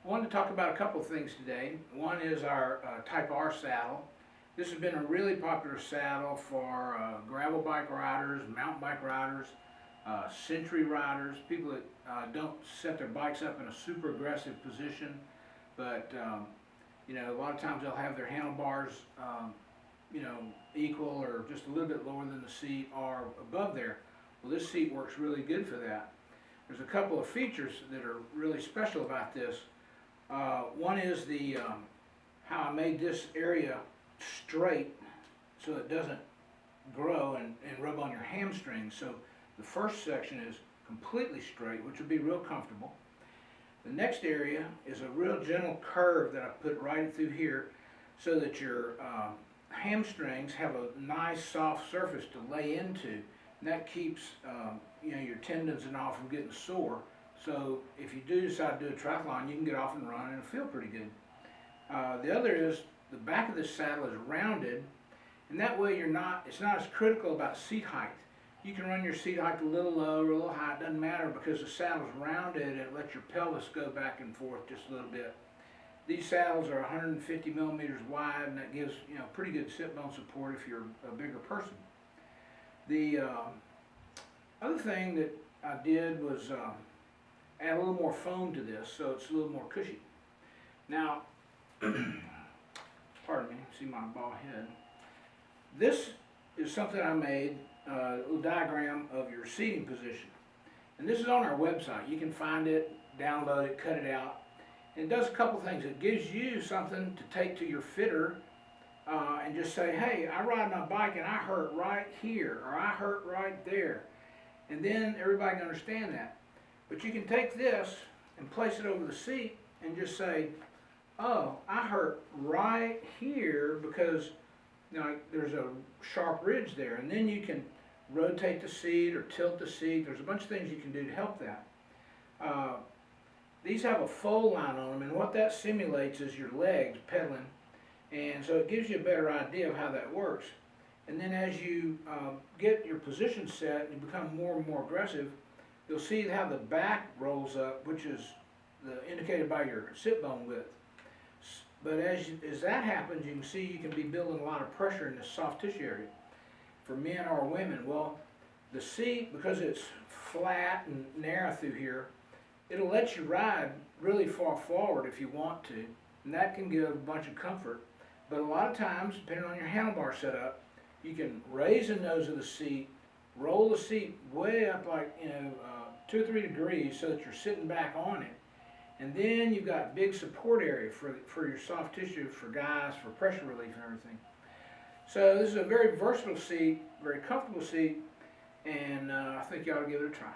I wanted to talk about a couple of things today. One is our Type R saddle. This has been a really popular saddle for gravel bike riders, mountain bike riders, century riders, people that don't set their bikes up in a super aggressive position, but you know, a lot of times they'll have their handlebars you know, equal or just a little bit lower than the seat or above there. Well, this seat works really good for that. There's a couple of features that are really special about this. One is the how I made this area straight so it doesn't grow and rub on your hamstrings. So the first section is completely straight, which would be real comfortable. The next area is a real gentle curve that I put right through here so that your hamstrings have a nice soft surface to lay into, and that keeps you know, your tendons and all from getting sore. So if you do decide to do a triathlon, you can get off and run and it'll feel pretty good. The other is the back of this saddle is rounded, and that way it's not as critical about seat height. You can run your seat height a little low or a little high, it doesn't matter, because the saddle's rounded and it lets your pelvis go back and forth just a little bit. These saddles are 150 millimeters wide, and that gives, you know, pretty good sit bone support if you're a bigger person. The other thing that I did was add a little more foam to this, so it's a little more cushy. Now, pardon me, see my bald head. This is something I made, a little diagram of your seating position. And this is on our website. You can find it, download it, cut it out. And it does a couple things. It gives you something to take to your fitter and just say, hey, I ride my bike and I hurt right here, or I hurt right there. And then everybody can understand that. But you can take this and place it over the seat and just say, oh, I hurt right here because, you know, there's a sharp ridge there. And then you can rotate the seat or tilt the seat. There's a bunch of things you can do to help that. These have a fold line on them, and what that simulates is your legs pedaling, and so it gives you a better idea of how that works. And then as you get your position set and you become more and more aggressive, you'll see how the back rolls up, which is indicated by your sit bone width. But as that happens, you can see you can be building a lot of pressure in this soft tissue area for men or women. Well, the seat, because it's flat and narrow through here, it'll let you ride really far forward if you want to, and that can give a bunch of comfort. But a lot of times, depending on your handlebar setup, you can raise the nose of the seat, roll the seat way up, like, you know, 2 or 3 degrees so that you're sitting back on it. And then you've got big support area for your soft tissue, for guys, for pressure relief and everything. So this is a very versatile seat, very comfortable seat, and I think you ought to give it a try.